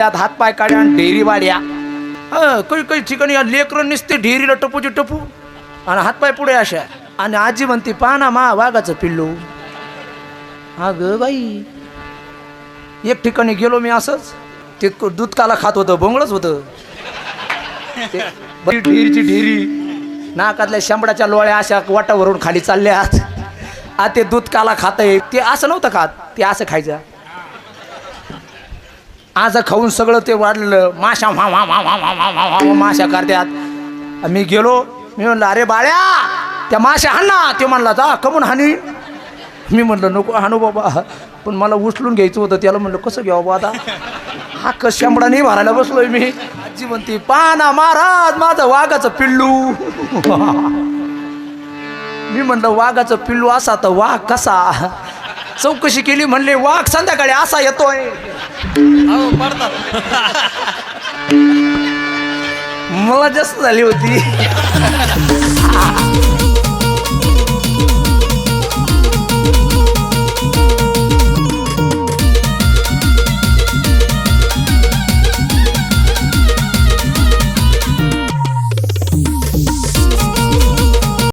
त्यात हातपाय काढ्या आणि ढेरी वाड्या. काही काही ठिकाणी लेकरं निसते ढेरीला टपूची टपू आणि हातपाय पुढे अशा. आणि आजी म्हणते पाना मा वाघाचं पिल्लू. अगं बाई, एक ठिकाणी गेलो मी असंच, ते दूध काला खात होतं, बोंगळच होतं. ढेरीची ढेरी, नाकातल्या शेंबडाच्या लोळ्या अशा वाटावरून खाली चालल्यात. ते दूध काला खातंय, ते असं नव्हतं खात, ते असं खायचं. आज खाऊन सगळं ते वाढलेलं. माशा माशा करत्यात. मी गेलो, मी म्हणलं अरे बाळ्या त्या माशा हाण ना. ते म्हणला जा कमून हानी. मी म्हणलं नको हाणू बाबा, पण मला उचलून घ्यायचं होतं. त्याला म्हणलं कसं घ्यावं बाबा, आता हा शेंबडा नाही भरायला बसलोय मी. आजी म्हणते पाना महाराज माझं वाघाचं पिल्लू. मी म्हणलं वाघाचं पिल्लू असा तर वाघ कसा. चौकशी केली, म्हणले वाघ संध्याकाळी असा येतोय. मला जास्त झाली होती.